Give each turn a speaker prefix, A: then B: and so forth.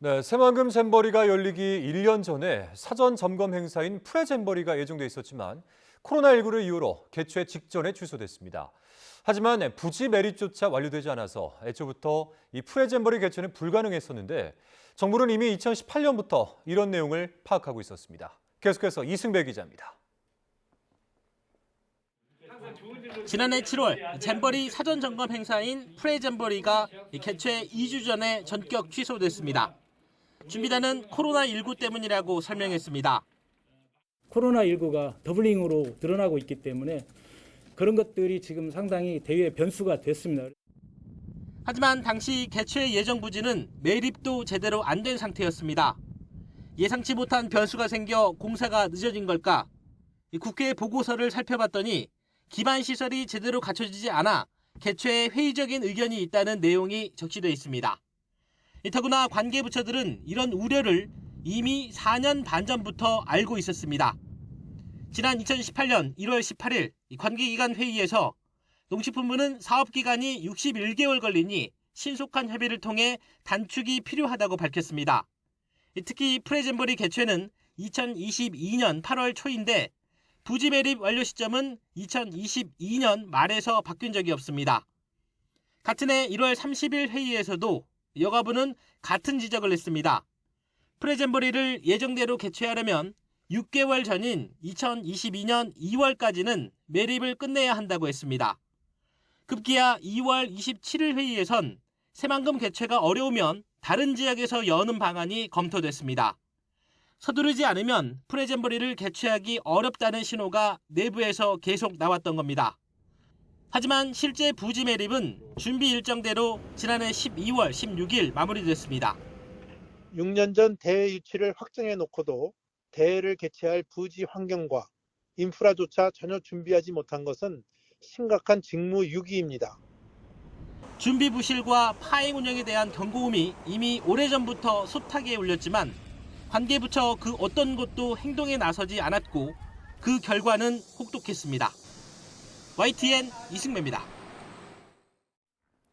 A: 네, 새만금 잼버리가 열리기 1년 전에 사전 점검 행사인 프레잼버리가 예정돼 있었지만 코로나19를 이유로 개최 직전에 취소됐습니다. 하지만 부지 메릿조차 완료되지 않아서 애초부터 이 프레잼버리 개최는 불가능했었는데 정부는 이미 2018년부터 이런 내용을 파악하고 있었습니다. 계속해서 이승배 기자입니다.
B: 지난해 7월 잼버리 사전 점검 행사인 프레잼버리가 개최 2주 전에 전격 취소됐습니다. 준비단은 코로나19 때문이라고 설명했습니다.
C: 코로나19가 더블링으로 드러나고 있기 때문에 그런 것들이 지금 상당히 대외 변수가 됐습니다.
B: 하지만 당시 개최 예정 부지는 매립도 제대로 안 된 상태였습니다. 예상치 못한 변수가 생겨 공사가 늦어진 걸까? 국회 보고서를 살펴봤더니 기반 시설이 제대로 갖춰지지 않아 개최에 회의적인 의견이 있다는 내용이 적시돼 있습니다. 더구나 관계부처들은 이런 우려를 이미 4년 반 전부터 알고 있었습니다. 지난 2018년 1월 18일 관계기관 회의에서 농식품부는 사업기간이 61개월 걸리니 신속한 협의를 통해 단축이 필요하다고 밝혔습니다. 특히 프레잼버리 개최는 2022년 8월 초인데 부지 매립 완료 시점은 2022년 말에서 바뀐 적이 없습니다. 같은 해 1월 30일 회의에서도 여가부는 같은 지적을 했습니다. 프레잼버리를 예정대로 개최하려면 6개월 전인 2022년 2월까지는 매립을 끝내야 한다고 했습니다. 급기야 2월 27일 회의에선 새만금 개최가 어려우면 다른 지역에서 여는 방안이 검토됐습니다. 서두르지 않으면 프레잼버리를 개최하기 어렵다는 신호가 내부에서 계속 나왔던 겁니다. 하지만 실제 부지 매립은 준비 일정대로 지난해 12월 16일 마무리됐습니다.
D: 6년 전 대회 유치를 확정해 놓고도 대회를 개최할 부지 환경과 인프라조차 전혀 준비하지 못한 것은 심각한 직무유기입니다.
B: 준비 부실과 파행 운영에 대한 경고음이 이미 오래전부터 숱하게 울렸지만 관계부처 그 어떤 곳도 행동에 나서지 않았고 그 결과는 혹독했습니다. YTN 이승배입니다.